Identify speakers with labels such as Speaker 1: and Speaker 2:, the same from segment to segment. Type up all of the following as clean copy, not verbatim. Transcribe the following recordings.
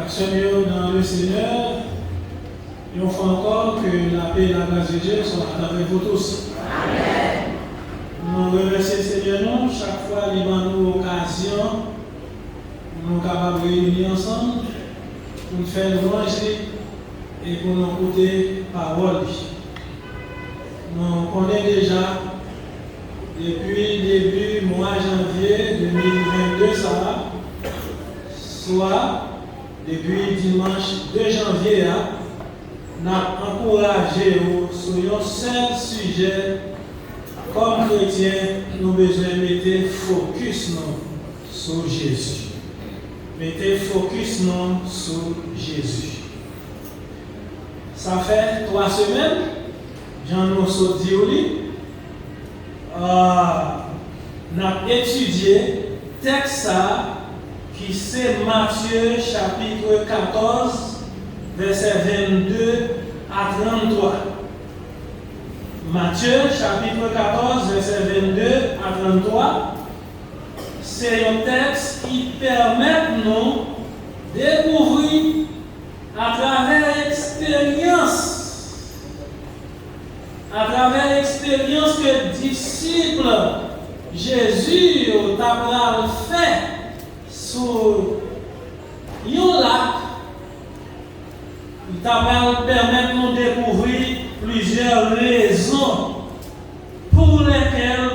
Speaker 1: Seigneur dans le Seigneur, nous faisons encore que la paix et la grâce de Dieu soient avec vous tous.
Speaker 2: Amen.
Speaker 1: Nous remercions le Seigneur, nous, chaque fois qu'il nous donne l'occasion, nous sommes capables de réunir ensemble pour nous faire manger et pour nous écouter la parole. Nous connaissons déjà, depuis le début du mois de janvier 2022, ça, soit depuis dimanche 2 janvier, nous avons encouragé sur un seul sujet. Comme chrétiens, nous avons besoin de mettre focus sur Jésus. Mettez focus sur Jésus. Ça fait 3 semaines, j'en ai dit au lit. Nous avons étudié le texte qui c'est Matthieu chapitre 14, verset 22 à 33. Matthieu chapitre 14, verset 22 à 33. C'est un texte qui permet de nous découvrir à travers l'expérience que disciples Jésus a fait sur un lac. Il permet de nous découvrir plusieurs raisons pour lesquelles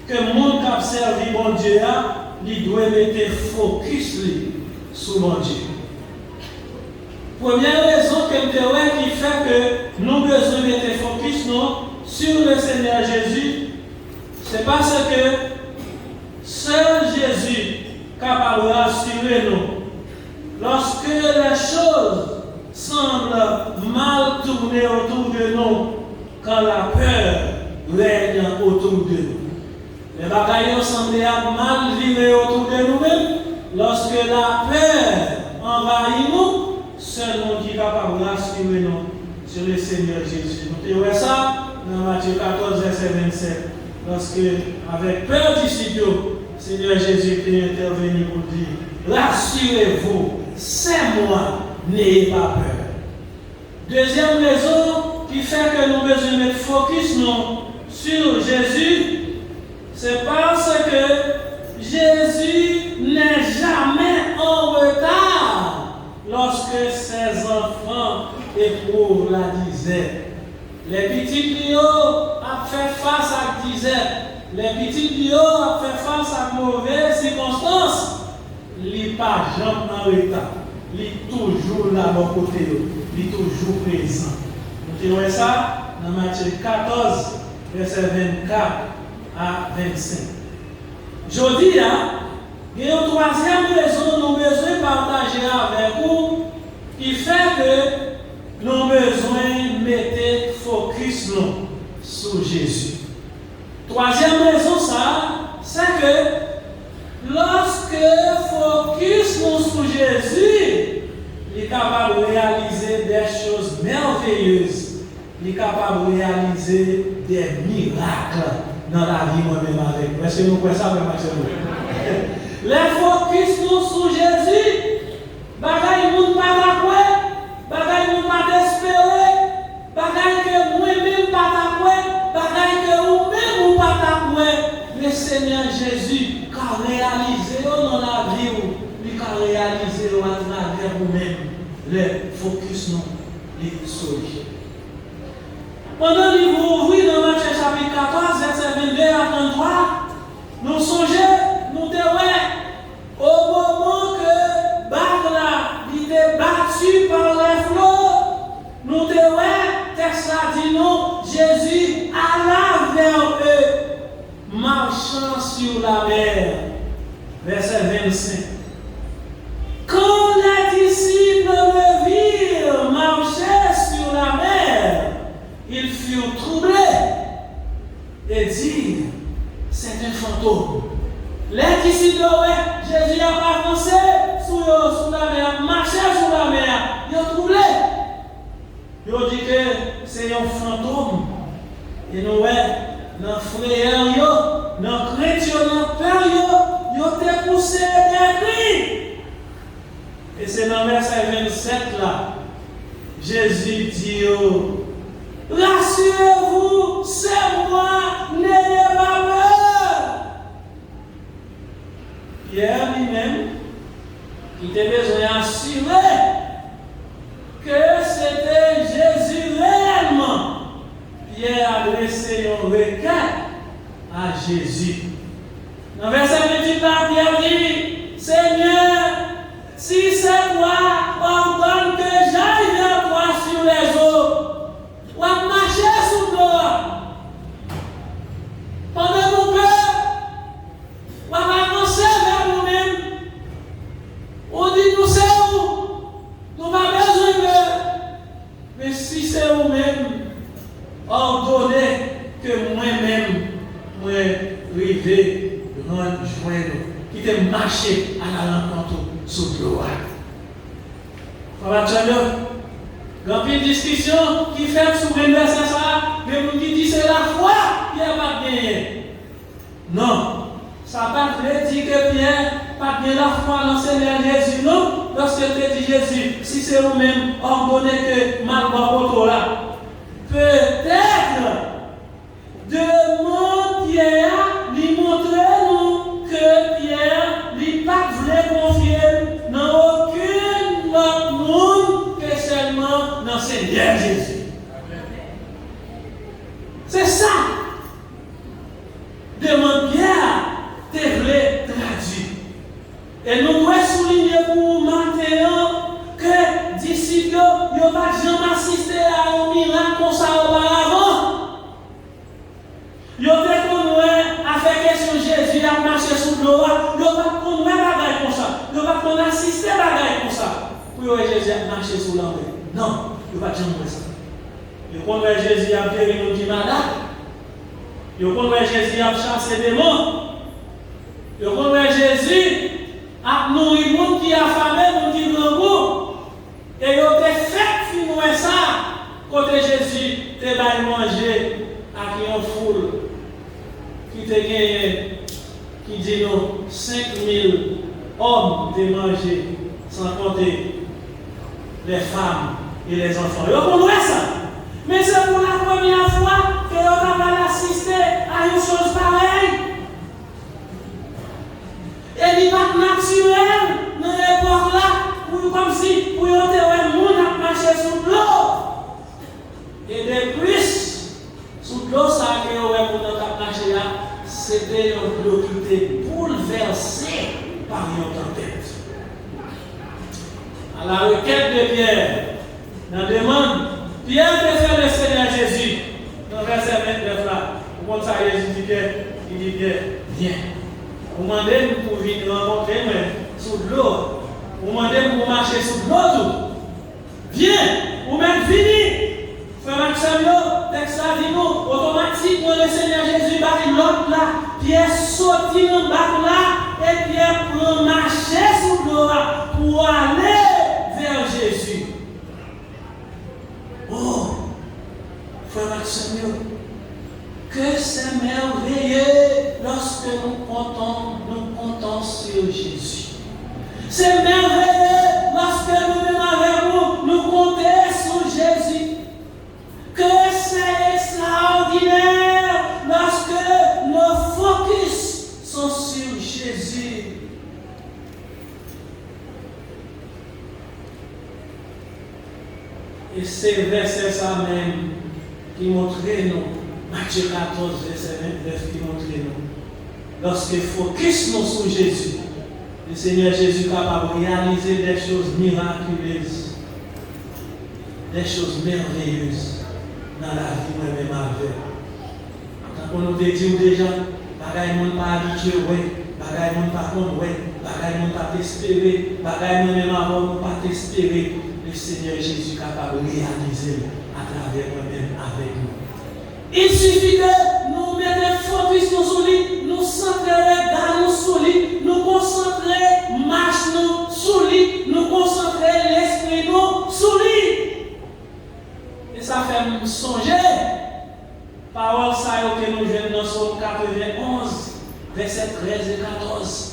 Speaker 1: que le monde qui a servi mon Dieu il doit mettre focus sur mon Dieu. Première raison qui fait que nous devons mettre focus sur le Seigneur Jésus, c'est parce que seul Jésus est capable d'assurer nous. Lorsque les choses semblent mal tourner autour de nous, quand la peur règne autour de nous. Les bagailles semblent mal virer autour de nous-mêmes. Lorsque la peur envahit nous, seul nous qui est capable d'assurer nous sur le Seigneur Jésus. Nous voyons ça dans Matthieu 14, verset 27. Lorsque, avec peur du sitio, le Seigneur Jésus est intervenu pour dire: rassurez-vous, c'est moi, n'ayez pas peur. Deuxième raison qui fait que nous devons mettre focus sur Jésus, c'est parce que Jésus n'est jamais en retard lorsque ses enfants éprouvent la disette. Les petits lions ont fait face à la disette. Les petits lions ont fait face à de mauvaises circonstances. Il n'est pas jamais en retard. Il est toujours là de côté. Il est toujours présent. Nous voyons ça dans Matthieu 14, verset 24 à 25. Je dis, il y a une troisième raison que nous avons besoin de partager avec vous qui fait que nous avons besoin de mettre focus sur Jésus. Troisième raison, c'est que lorsque focus sur Jésus, il est capable de réaliser des choses merveilleuses. Il est capable de réaliser des miracles dans la vie moi-même avec vous. Est-ce que nous croyons ça, les focus sur Jésus, bagaille nous pas d'accord, bagaille nous pas d'espérer, bagaille que moi-même pas d'accord, bagaille que vous-même ou pas d'accord. Le Seigneur Jésus a réalisé dans la vie, il a réalisé à travers vous-même. Les focus sur lui. Pendant que vous ouvrez dans Matthieu chapitre 14, verset 22 à 33, nous songeons, nous disons, au moment que Bagla était battu par les flots, nous disons, texte dit non, Jésus alla vers eux, marchant sur la mer. Verset 25. Quand les disciples le virent marcher sur la mer, ils furent troublés et dirent: c'est un fantôme. Les disciples, Jésus a avancé sur la mer, marché sur la mer, ils ont troublé. Ils ont dit que c'est un fantôme. Et nous, dans frère, dans chrétien, dans père, ils ont poussé des cris. Et c'est dans le verset 27 là, Jésus dit, rassurez-vous, c'est moi, n'ayez pas peur. Pierre lui-même, il avait besoin d'assurer que c'était Jésus réellement. Pierre a adressé une requête à Jésus. Dans le verset 28, Pierre dit, Seigneur, si c'est toi, ordonne que j'aille vers toi sur les eaux. Ou à marcher sous l'eau. Pendant mon peur, ou à avancer vers nous-mêmes. On dit nous c'est où. Nous n'avons pas besoin de. Mais si c'est vous-même, ordonnez que moi-même, moi, river, rendre joindre, qui te marcher à la rencontre sous l'eau. Il y a une discussion qui fait sur le verset ça, mais vous qui dit c'est la foi qui n'a pas gagné. Non, ça n'a pas dit que Pierre n'a pas gagné la foi dans le Seigneur Jésus. Non, lorsque tu dis Jésus, si c'est vous-même, ordonnez que Malbois là. Peut-être demande Pierre lui montrer nous que Pierre lui pas voulait confier dans aucun autre monde que seulement dans le Seigneur Jésus. C'est ça. Demande Pierre, tu voulais traduire. Et nous devons souligner pour maintenant que disciples n'ont pas jamais assisté à un miracle comme ça auparavant. Ils ont été conduits à faire question Jésus à marcher sous l'eau. Ils n'ont pas conduit à bagaille comme ça. Ils n'ont pas assisté à bagaille comme ça. Pour Jésus à marcher sous l'eau. Non, ils n'ont pas jamais ça. Ils ont conduit Jésus à guérir nos qui malades. Ils ont conduit Jésus à chasser des démons. Ils ont conduit Jésus à nourrir les gens qui sont affamés, les gens qui ont goût. Et ils ont fait finir ça. Côté Jésus, tu vas manger à une foule qui te gagne, qui dit nous 5000 hommes de manger, sans compter les femmes et les enfants. Ils ont ça. Mais c'est pour la première fois que on va assister à une chose pareille. Et il n'est pas naturel dans l'époque là, comme si pour y enterrer le monde a marché sous l'eau. Et de plus, sous l'eau, ça a été pour marcher là, c'était une eau qui était bouleversée par une tempête. À la requête de Pierre, dans la demande, Pierre te fait le Seigneur Jésus. Dans le verset 29 là, comment ça Jésus dit Pierre? Il dit Pierre, viens. Vous demandez pour venir rencontrer moi sous l'eau. Vous demandez pour marcher sous l'eau. Viens, vous même fini. Frère Maxime, texte là, dit nous, automatiquement le Seigneur Jésus bat l'autre là. Pierre sortit dans le bac là et Pierre prend marcher sous l'eau pour aller vers Jésus. Oh, frère Maxime, que c'est merveilleux lorsque nous comptons sur Jésus. C'est merveilleux lorsque nous-mêmes avec nous comptons sur Jésus. Que c'est extraordinaire lorsque nos focus sont sur Jésus. Et c'est verset ça même qui montrait nous. Matthieu 14, verset 29 qui montre nous. Lorsque focus nous sur Jésus, le Seigneur Jésus est capable de réaliser des choses miraculeuses, des choses merveilleuses dans la vie même avec. Quand on nous dit déjà, bagaille monde pas habitué, bagaille monde pas contre, bagaille monde pas espérer, bagaille monde même avant nous pas espérer, le Seigneur Jésus est capable de réaliser à travers nous-mêmes avec nous. Il suffit de nous mettre le focus sur lui, nous centrer les gars nous sur lui, nous concentrer marche nous sur lui, nous concentrer l'esprit nous sur lui. Et ça fait me songer, parole ça que nous jouons dans Psaume 91, verset 13 et 14.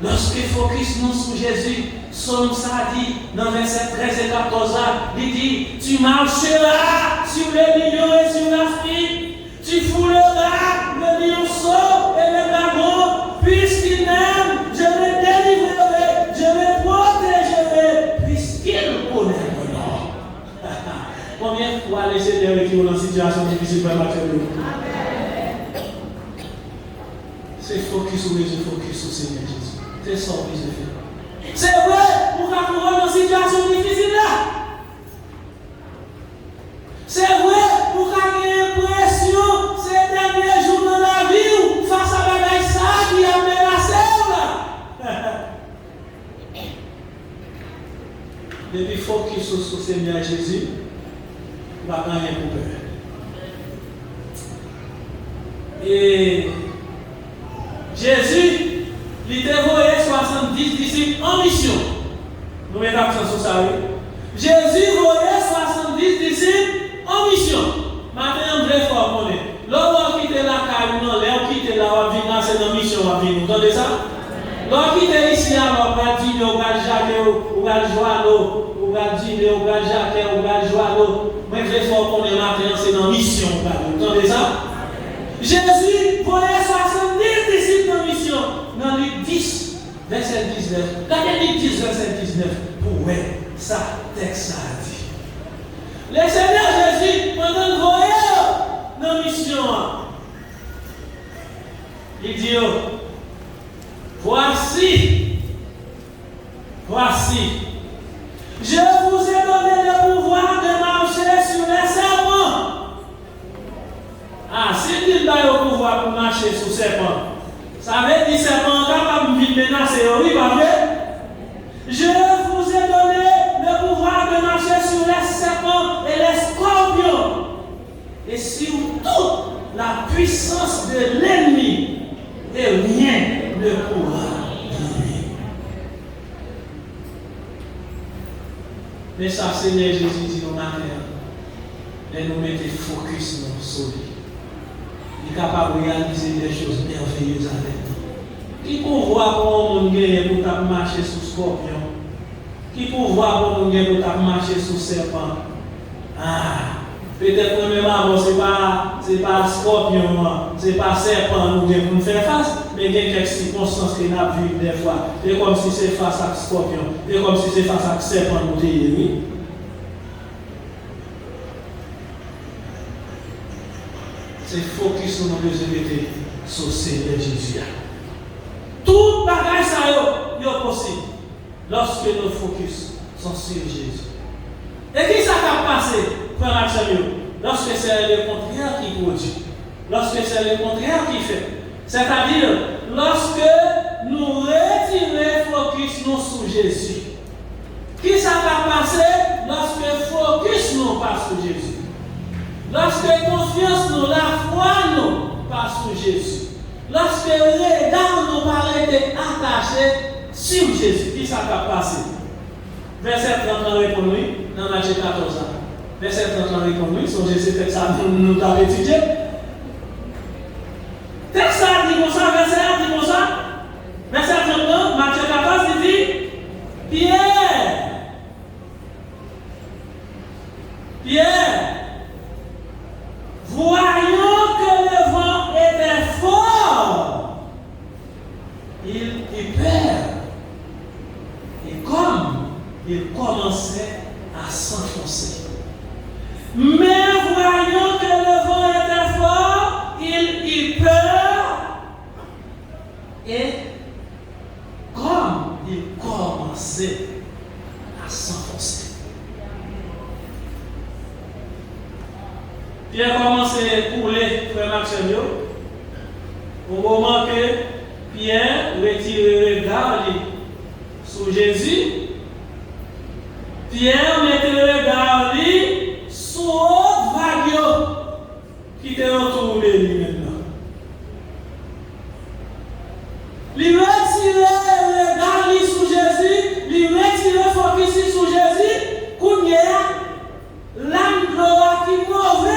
Speaker 1: Lorsque focus nous sur Jésus, Somme ça dit dans verset 13 et 14, il dit, tu marcheras sur les lions et sur l'Afrique, tu fouleras le lionceau et le dragon, puisqu'il m'aime, je le délivrerai, je le protégerai, puisqu'il connaît mon nom. Combien de fois les Seigneurs qui ont dans une situation difficile pour la c'est focus sur Jésus, focus sur Seigneur Jésus. C'est ça que je fais. C'est vrai, pour qu'on rentre dans une situation difficile là. C'est vrai, pour qu'on ait l'impression ces derniers jours dans la vie face à la bagaille ça qui a menacé là. Depuis focus sur Seigneur Jésus, il va rien pour peur. Et Jésus, il a envoyé 70 disciples en mission. Nous mettons l'accent sur ça. Jésus a envoyé 70 disciples en mission. Maintenant, on est fort pour nous. Lorsqu'on quitte la caille, on quitte là, on vient c'est dans la mission, on vient. Vous entendez ça? Lorsqu'on quitte ici, on va dire, on va Jacques, on va Joanneau, on va dire, on va Jacques, on va Joanneau. Moi, je vais fort pour nous maintenant, c'est dans la mission. Vous entendez ça? Jésus voyait 70 disciples en mission. Dans Luc 10, verset 19. Regardez Luc 10, verset 19. Pour ça, texte ça a dit. Le Seigneur Jésus, pendant le voyage dans la mission, il dit, voici, je vous ai donné le pouvoir de marcher sur les serpents. Ah, si il a le pouvoir pour marcher sur les serpents, ça veut dire que serpent capable de menacer, oui, pas vrai? Je vous ai donné le pouvoir de marcher sur les serpents et les scorpions, et sur toute la puissance de l'ennemi, et rien ne pourra nuire. Mais ça, Seigneur Jésus dit nous matin, et nous mettons focus sur lui. Il est capable de réaliser des choses merveilleuses avec nous. Qui peut voir comment on gagne pour marcher sous scorpion? Qui peut voir comment on gagne pour marcher sous serpent? Ah, peut-être que même avant, ce n'est pas scorpion, ce n'est pas serpent pour nous faire face, mais il y a quelques circonstances que nous avons vues des fois. C'est comme si c'est face à scorpion, c'est comme si c'est face à serpent nous oui. C'est focus sur nos besoins sur Seigneur Jésus. Tout bagage ça est possible lorsque nos focus sont sur Jésus. Et qui ça va passer, frère Maxime? Lorsque c'est le contraire qui produit, lorsque c'est le contraire qui fait. C'est-à-dire, lorsque nous retirons focus nous sur Jésus. Qui ça va passer lorsque focus nous passe sur Jésus? Lorsque confiance nous, la foi nous passe sur Jésus. Lorsque le regard nous paraît attaché sur Jésus, qui ça va passer? Verset 30 répond lui, dans Matthieu 14. Verset 30 répond lui, son Jésus fait ça, nous avons étudié. Texte ça dit comme ça, verset 1 dit comme ça. Verset 30, Matthieu 14, il dit Pierre, voyant que le vent était fort, il eut peur. Et comme il commençait à s'enfoncer. Mais voyant que le vent était fort, il eut peur. Et comme il commençait à s'enfoncer. Pierre commence à couler, frère Maxime. Au moment que Pierre retire le regard sur Jésus, Pierre met le regard sur l'autre vague qui était autour de lui maintenant. Il retire le regard sur Jésus, il retire le focus sur Jésus, qu'on y a l'âme gloire qui mauvais.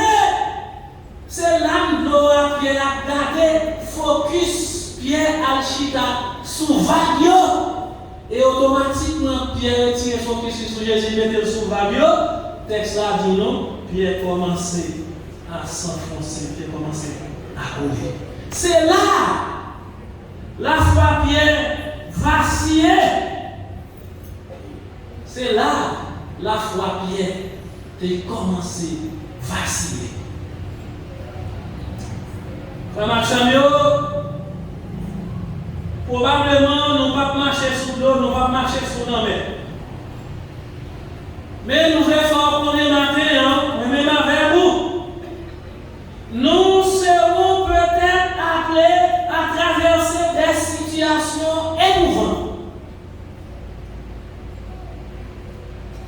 Speaker 1: C'est l'âme gloire qui a gardé focus Pierre Alchita sous vague. automatiquement, Pierre retire focus sur Jésus, mettez le sous vague. Le texte là dit non, Pierre commence à s'enfoncer, Pierre commence à courir. C'est là, la foi Pierre vacillait. C'est là, la foi Pierre a commencé à vaciller. Frère Maxamio, probablement, nous ne pouvons pas marcher sous l'eau, nous ne pouvons pas marcher sous la mer. Mais nous voulons faire pour les matins, même avec vous. Nous serons peut-être appelés à traverser des situations éprouvantes.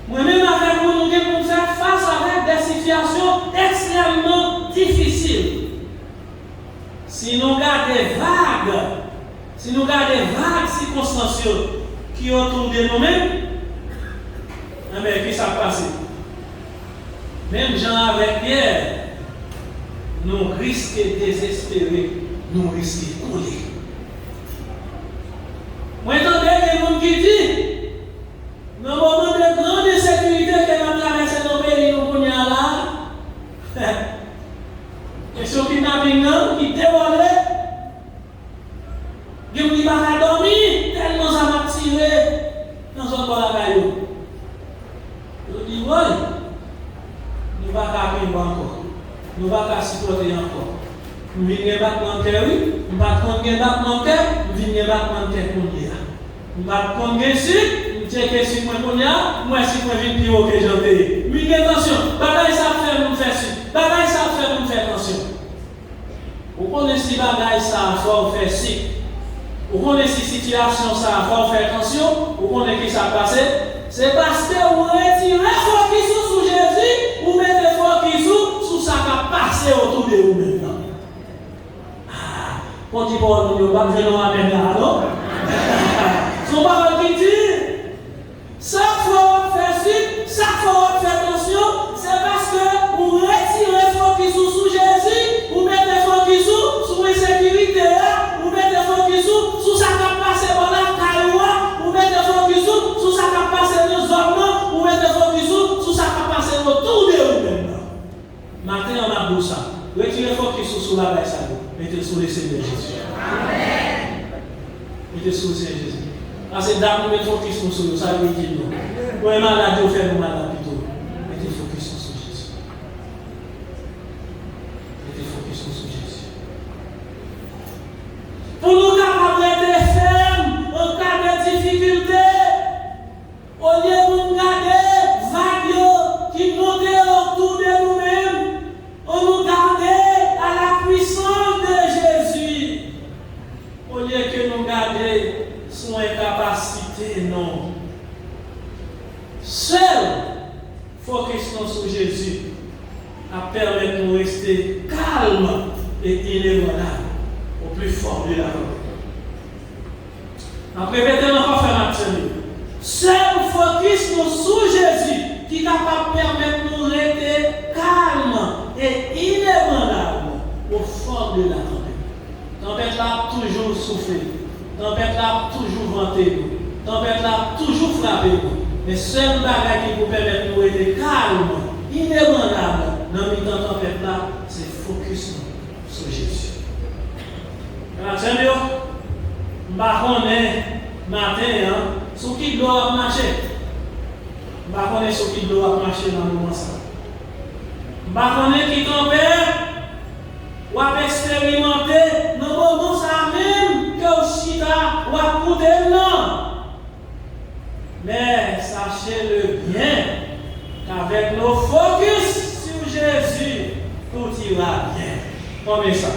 Speaker 1: Moi-même avec vous, nous devons faire face avec des situations extrêmement difficiles. Si nous gardons vagues circonstances qui autour de nous-mêmes, mais qui s'est passé? Même gens avec Pierre, nous risquons de désespérer, nous risquons de couler. Moi, j'entends des gens qui disent, dans le moment de grande insécurité que nous traversons dans le pays, nous connaissons là, question kidnapping qui dévoile, qui ne va pas dormir, tellement ça m'a tiré dans son corps à caillou. Je dis, oui, nous ne pouvons pas vivre encore, nous ne pouvons pas supporter encore. Nous venons battre de cœur, oui, nous ne pouvons pas battre de cœur, nous venons battre de cœur pour nous. Nous ne pouvons pas checker si moi qu'on y a, moi si moi vite plus haut que j'en ai. Mais attention, bagaille ça fait nous faire ci, bagaille ça fait nous faire attention. Vous connaissez bagaille ça faut faire ci. Vous connaissez situation ça faut faire attention. Vous connaissez qui ça passe. C'est parce que vous retirez focus sur Jésus, vous mettez focus sur ça qui a passé autour de vous maintenant. Ah, quand il parle de nous, pas de nous amener là, non? Son parole qui dit. Chaque fois on fait ci, chaque fois on fait attention, c'est parce que vous retirez focus sur Jésus, vous mettez focus sur l'insécurité, vous mettez focus sur ça qui a passé pendant la carrière, vous mettez focus sur ça qui a passé dans les hommes, vous mettez focus sur ça qui a passé autour de vous-même. Matin on a beau ça, retirez focus sur la base, mettez sur le Seigneur Jésus. Amen. Mettez sur le Seigneur Jésus. Parce que d'abord, nous mettons focus sur nous, ça veut dire non. Pour les malades, on fait nous malades plutôt. Mettez focus sur Jésus. Mettez focus sur Jésus. Pour nous capables d'être fermes en cas de difficulté, au lieu de nous garder vagues qui montent autour de nous-mêmes, on nous garde à la puissance de Jésus. Au lieu que nous garder son incapacité, non. Seul focus sur Jésus a permis de nous rester calmes et inébranlables au plus fort de la vie. Après, maintenant, on va faire un atelier. Seul focus sur Jésus qui est capable de permettre de nous rester calmes et inébranlables au fort de la tempête. Tempête là toujours soufflé. Tempête là toujours vanté. Tempête là toujours frappé. Mais seul bagage qui vous permet de nous être calmes, inébranlables dans le temps tempête là, c'est focus sur Jésus. Seigneur, je ne sais pas matin, sur qui doit marcher. Je ne sais pas sur qui doit marcher dans le moment ça. Je ne sais pas qui tempête, ou à expérimenter dans le moment ça même que au chita ou à couper non. Mais sachez-le bien qu'avec nos focus sur Jésus, tout ira bien. Comme ça.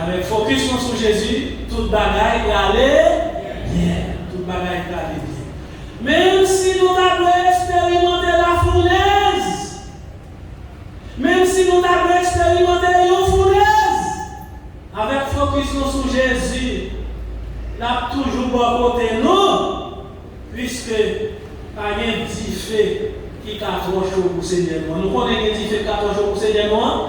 Speaker 1: Avec focus sur Jésus, toute bagaille va aller bien. Toute bagaille va aller bien. Même si nous avons expérimenté la fournaise, même si nous avons expérimenté la fournaise, avec focus sur Jésus, nous avons toujours bon côté nous. Puisque pas de diffé qui 4 jours pour Seigneur. Nous connaissons des diffé 4 jours pour Seigneur.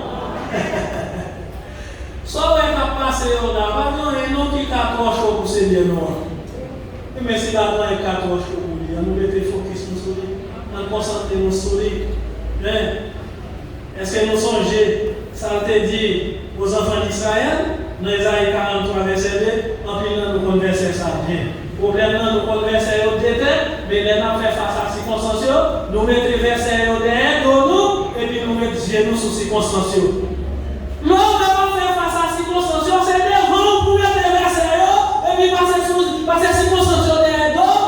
Speaker 1: Soit on va passer au là, pas de nom qui 4 jours pour Seigneur. Mais si la loi est 14 jours pour lui, nous mettons focus sur lui, nous concentrons sur lui. Est-ce que nous songeons, ça te dit aux enfants d'Israël, dans Isaïe 43, verset 2, en plus nous conversons ça bien. Problème, nous conversons au détail, mais nous avons fait face à la circonstance, nous mettons verset au derrière de nous, et puis nous mettons genoux sur la circonstance. Nous avons fait face à la circonstance, c'est devant pour mettre verset, et puis passer la circonstance derrière nous.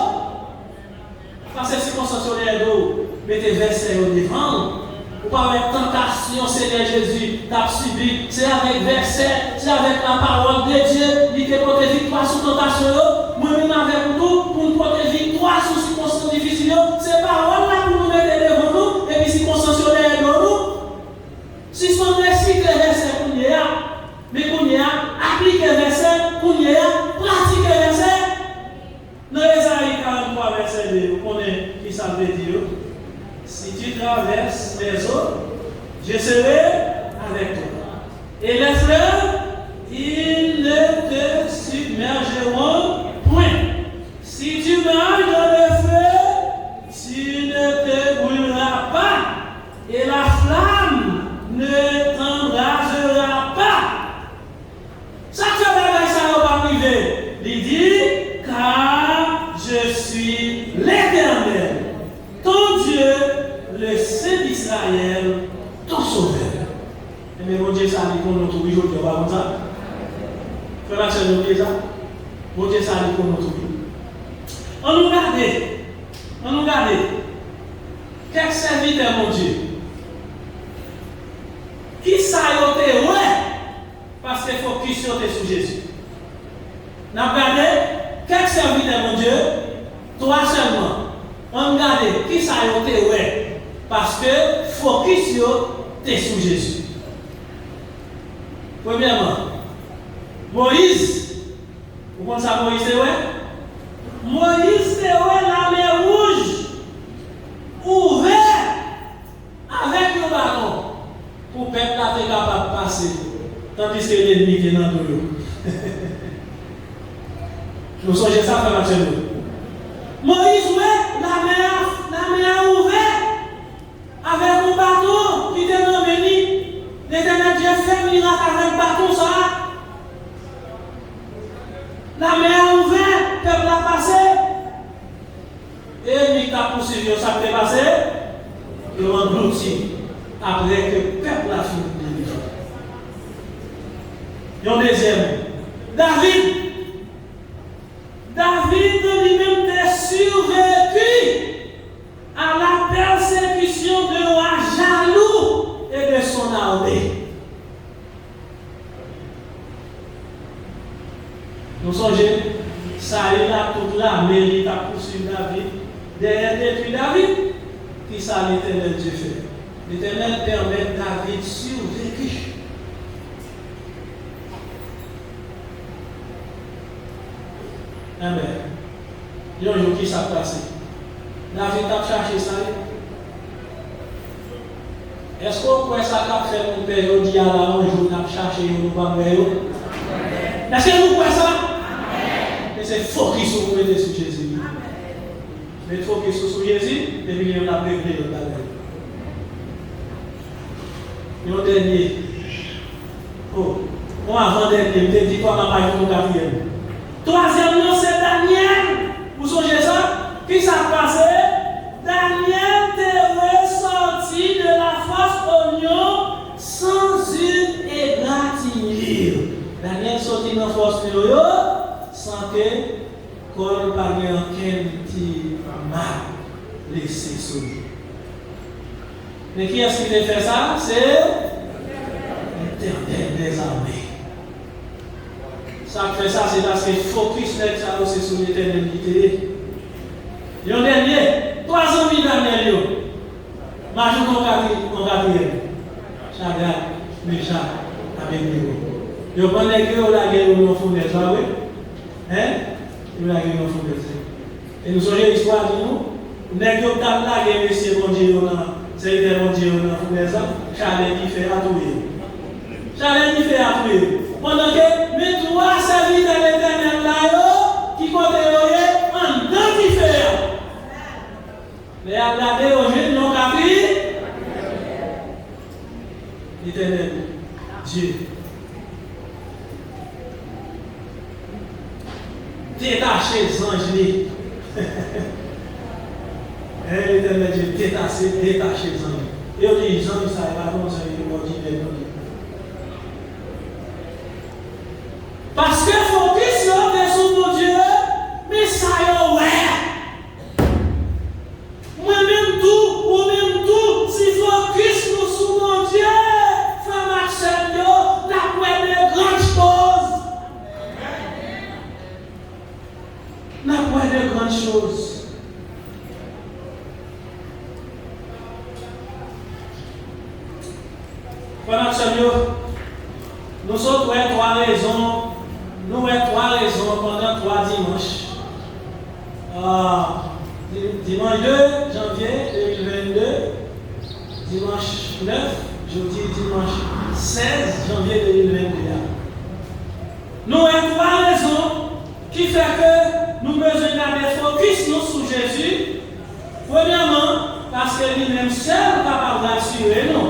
Speaker 1: Passer la circonstance derrière nous, mettez verset au devant. Ou pas avec tentation, Seigneur Jésus, t'as subi, c'est avec verset, c'est avec la parole de Dieu, il te porte victoire sur tentation, moi-même avec nous, pour nous porter victoire sur circonstances difficiles, c'est parole là pour nous mettre devant nous, et puis circonstances derrière nous. Si son récit les versets qu'on y a, mais qu'on y a, appliquer les versets, qu'on y a, pratiquer les versets. Dans Isaïe 43, verset 2, vous connaissez qui ça veut dire. Si tu traverses les eaux, je serai avec toi. Et les fleuves, ils ne te submergeront point. Si tu marches dans le feu, tu ne te brûleras pas. Et la flamme ne t'embrasera pas. Ça te fait ça va pas privé. Il dit, car je suis l'Éternel, ton Dieu, le Saint d'Israël, ton sauveur. Mais mon Dieu, ça dit qu'on nous trouve aujourd'hui, on va comme ça. Frère, c'est nous ça. Mon Dieu, ça dit qu'on nous trouve. On nous garde. Quel serviteur, mon Dieu? Qui ça y est, ouais, parce qu'il faut qu'il sorte sur Jésus. Nous regardé, quel serviteur, mon Dieu? Toi seulement. On regarde, qui ça y est, ouais. Parce que focus est sur Jésus. Premièrement, Moïse, vous pensez à Moïse, c'est vrai? Moïse, c'est vrai, la mer rouge, ouverte, avec le bâton, pour que le peuple soit capable de passer, tandis que l'ennemi est dans l'eau. Nous songez ça, frère Mathieu. Moïse, ouais, la mer ouverte, avec un bâton qui était dans béni. L'Éternel Dieu fait miracle avec le bâton ça. La mer ouverte, le peuple a passé. Et il a poursuivi, ça s'est passé. Il a englouti après que le peuple a fini de vivre. Et un deuxième, David lui-même était survécu à la persécution de roi jaloux et de son armée. Nous songez, ça y est, toute l'armée, il a poursuivi David. Derrière détruit David, qui ça l'Éternel Dieu fait? L'Éternel permet David survécu. Amen. Il y a un jour qui s'est passé. David a cherché ça. Est-ce qu'on peut ça fait mon père au dia là un jour n'a cherché nous pas voir? Est-ce que vous croyez ça? Et c'est focus sur vous mettez sur Jésus. Mettez focus sur Jésus et puis on a prévenu le bagage. Et au dernier. Oh, on avant dernier, je dis quoi ma paille pour quatrième. Troisièmement, c'est Daniel. Vous songez ça? Qui s'est passé? Daniel est ressorti de la fosse oignon sans une égratignure. Daniel sorti de la fosse oignon sans que qu'on pas aucun petit mal laissé sur lui. Mais qui est-ce qui a fait ça? C'est l'Éternel des armées. Ça fait ça, c'est parce que focus net ça c'est sur l'éternalité. Il y a un dernier, 3 ans Daniel. Majou mon quatrième. Chagrin, méchant, avec nous. Il y a un nègre la guerre au fournaise, oui? Hein? Il y a la guerre au fournaise. Et nous avons l'histoire de nous. Nègre qui a la guerre, monsieur bon Dieu, c'est le bon Dieu, fournaise. Chagrin qui fait à tout. Chagrin qui fait à tout. Pendant que mes 3 serviteurs de l'Éternel là, qui comptent en détacher les anges. L'éternel Dieu détacher les anges. Et on dit, les anges, ça va comme ça, ils vont dire. Parce que focus là, sur mon Dieu, mais ça y est, ouais. Moi-même tout, ou même tout, si focus nous sur mon Dieu, femme Axel, n'a de grandes choses. N'a pas de grandes choses. Femme Axel, nous autres, trois raisons. Nous avons 3 raisons pendant 3 dimanches. Dimanche 2 janvier 2022, dimanche 9, jeudi dimanche 16 janvier 2022. Nous avons 3 raisons qui font que nous besoin garder focus nous sur Jésus. Premièrement, parce que lui-même seul capable d'assurer nous.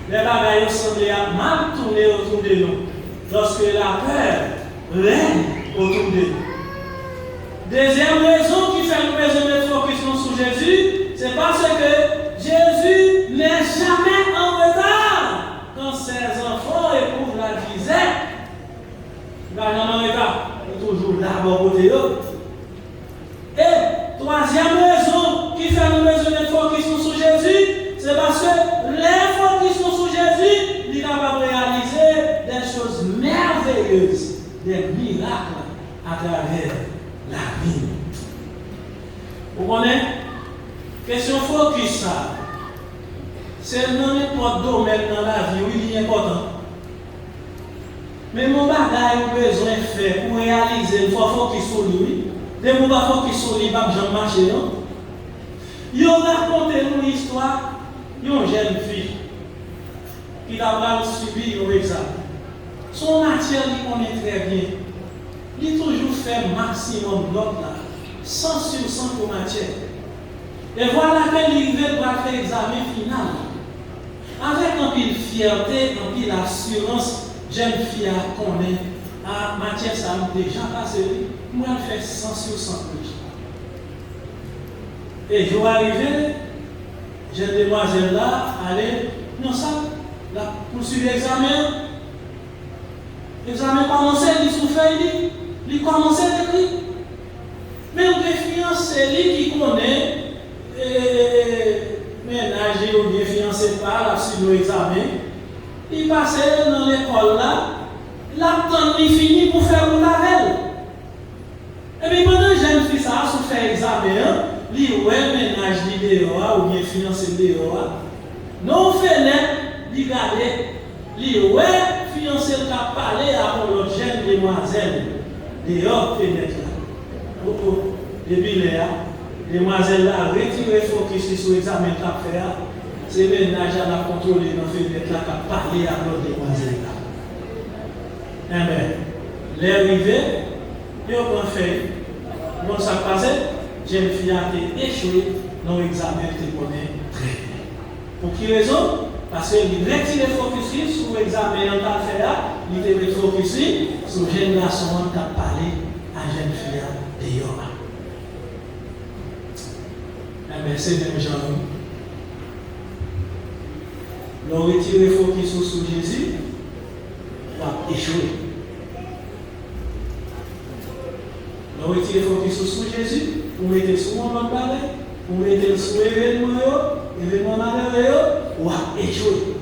Speaker 1: Les bagailles semblent mal tourner autour de nous. Lorsque la peur règne autour de nous. Deuxième raison qui fait nous besoin de focus sur Jésus, c'est parce que Jésus n'est jamais en retard quand ses enfants éprouvent la disette. Il va jamais en retard, il est toujours d'abord côté eux. Et troisième raison qui fait nous besoin de focus sur Jésus, c'est parce que les focus sur Jésus, il est capable de réaliser des choses merveilleuses. Des miracles à travers la vie. Vous connaissez? Question focus ça. C'est dans n'importe domaine dans la vie où il est important. Mais mon bagage a besoin de faire pour réaliser, il faut focus sur lui. Dès que je focus sur lui, je ne vais pas marcher. Il a raconté une histoire d'une jeune fille qui a subi un examen. Son matière, il connaît très bien. Il a toujours fait maximum de notes là, 100 sur 100 pour matière. Et voilà qu'il va faire l'examen final. Avec un peu de fierté, un peu d'assurance, jeune fille à connaître, à matière, ça a déjà passé. Moi, je fais 100 sur 100 plus. Et je vais arriver, jeune demoiselle là, aller, non, ça, là, poursuivre l'examen. L'examen commençait, il souffrait, il commençait à écrire. Mais on défiance, c'est lui qui connaît, ménage ou bien fiancé par sur l'examen. Il passait dans l'école là, l'attente il finit pour faire une lavelle. Et puis pendant que jeune fille ça, sous faire l'examen, il ouais ménage dehors ou bien fiancé dehors. Non fenêtre, il regardait, il ouais fiancé qui a parlé à l'autre jeune demoiselle dehors fenêtre là. Depuis là, demoiselle là retiré focus sur l'examen qu'il a fait. C'est le ménage à la contrôler dans la fenêtre là qui a parlé à l'autre demoiselle là. Eh bien, l'arrivée, il a fait, bon ça passé, jeune fille a été échouée dans l'examen qu'il connaît très bien. Pour quelle raison? Parce qu'il retire le focus sur l'examen qu'il a fait, il était focus sur le jeune garçon qui a parlé à la jeune fille de Yoga. Eh bien, c'est même genre. L'on retire le focus sur Jésus, il va échouer. L'on retire le focus sur Jésus, vous mettez sur mon nom de balai, vous mettez sur l'événement malheureux, ou à échouer.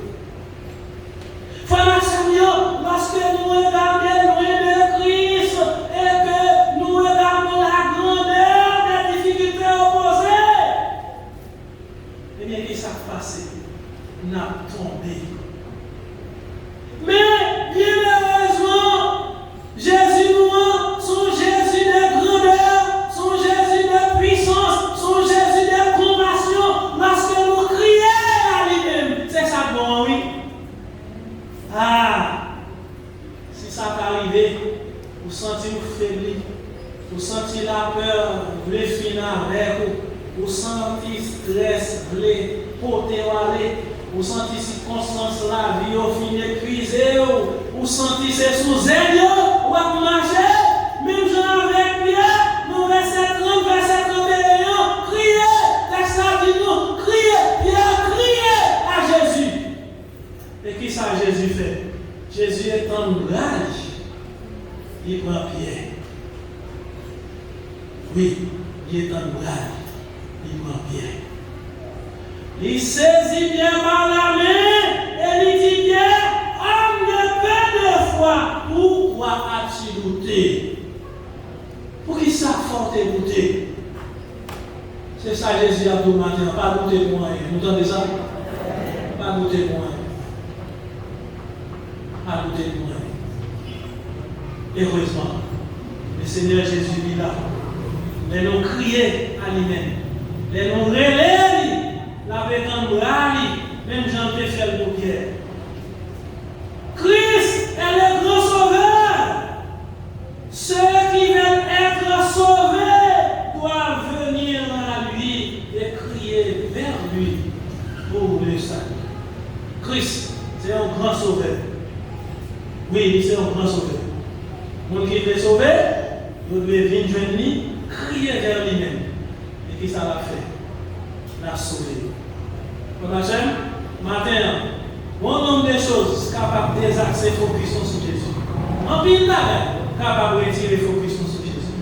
Speaker 1: Frère Samuel, lorsque nous regardons loin de Christ et que nous regardons la grandeur des difficultés opposées, eh bien, qu'est-ce qui s'est passé? Nous avons tombé. Mais, bien heureusement, Jésus nous, son Jésus de grandeur, son Jésus de puissance, son Jésus de compassion, lorsque nous crions à lui-même, c'est ça bon, oui. Ah, si ça t'arrive, vous sentez vous faiblir, vous sentez la peur, vous voulez finir avec vous sentez stress, vous voulez porter aller, vous sentez circonstances la vie au fin épuisé, vous sentez ces sous-aides, vous marchez, même j'en avec Pierre. grand Pierre. Oui, il est en brave, il grand Pierre. Il saisit bien par la main et il dit bien, homme de peu de foi, pourquoi as-tu douté? Pour qui ça fort est douté? C'est ça Jésus a dit matin, pas douter pour rien. Vous entendez ça? Pas douter pour rien. Pas douter pour rien. Heureusement, le Seigneur Jésus est là. Les noms criés à lui-même. Les noms relèvent, la bête en bras, même Jean te fait le Pierre. Christ est le grand sauveur. Ceux qui veulent être sauvés doivent venir à lui et crier vers lui pour le salut. Christ, c'est un grand sauveur. Oui, c'est un grand sauveur. Mon qui veut sauver, vous devez venir joindre lui, crier vers lui-même. Et qui ça l'a fait? L'a sauvé. Matin, bon nombre de choses capables de désaccer focus sur Jésus. En pile là, capable de retirer focus sur Jésus.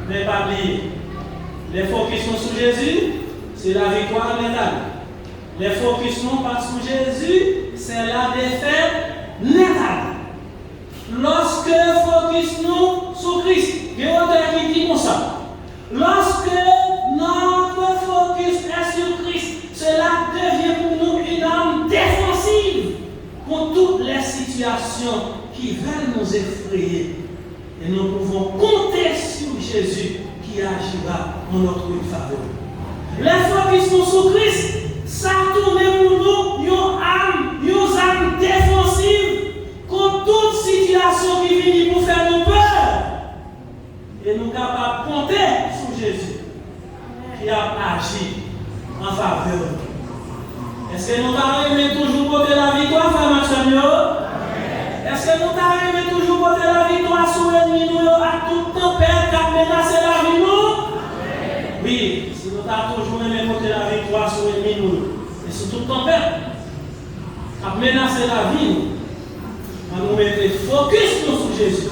Speaker 1: Mais pas oublier, les focus sur Jésus, c'est la victoire nétale. Les focus non pas sur Jésus, c'est la défaite nétale. Lorsque focus nous sur Christ, il y a un auteur qui dit comme ça. Lorsque notre focus est sur Christ, cela devient pour nous une arme défensive contre toutes les situations qui veulent nous effrayer. Et nous pouvons compter sur Jésus qui agira en notre faveur. Les focus nous sur Christ, ça tourne pour nous une arme défensive contre toute situation qui vient pour faire nous peur. Et nous sommes capables de compter sur Jésus qui a agi en faveur de nous. Est-ce que nous avons toujours porter la victoire, frère Maxime? Est-ce que nous avons toujours porter la victoire sur l'ennemi nous à toute tempête qui a menacé la vie nous? Oui, si nous avons toujours aimé porter la victoire sur l'ennemi nous et sur toute tempête qui a menacé la vie nous, nous mettons focus sur Jésus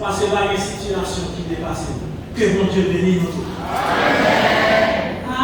Speaker 1: parce que là il y a une situation qui dépasse nous. Que mon Dieu bénisse nous tous.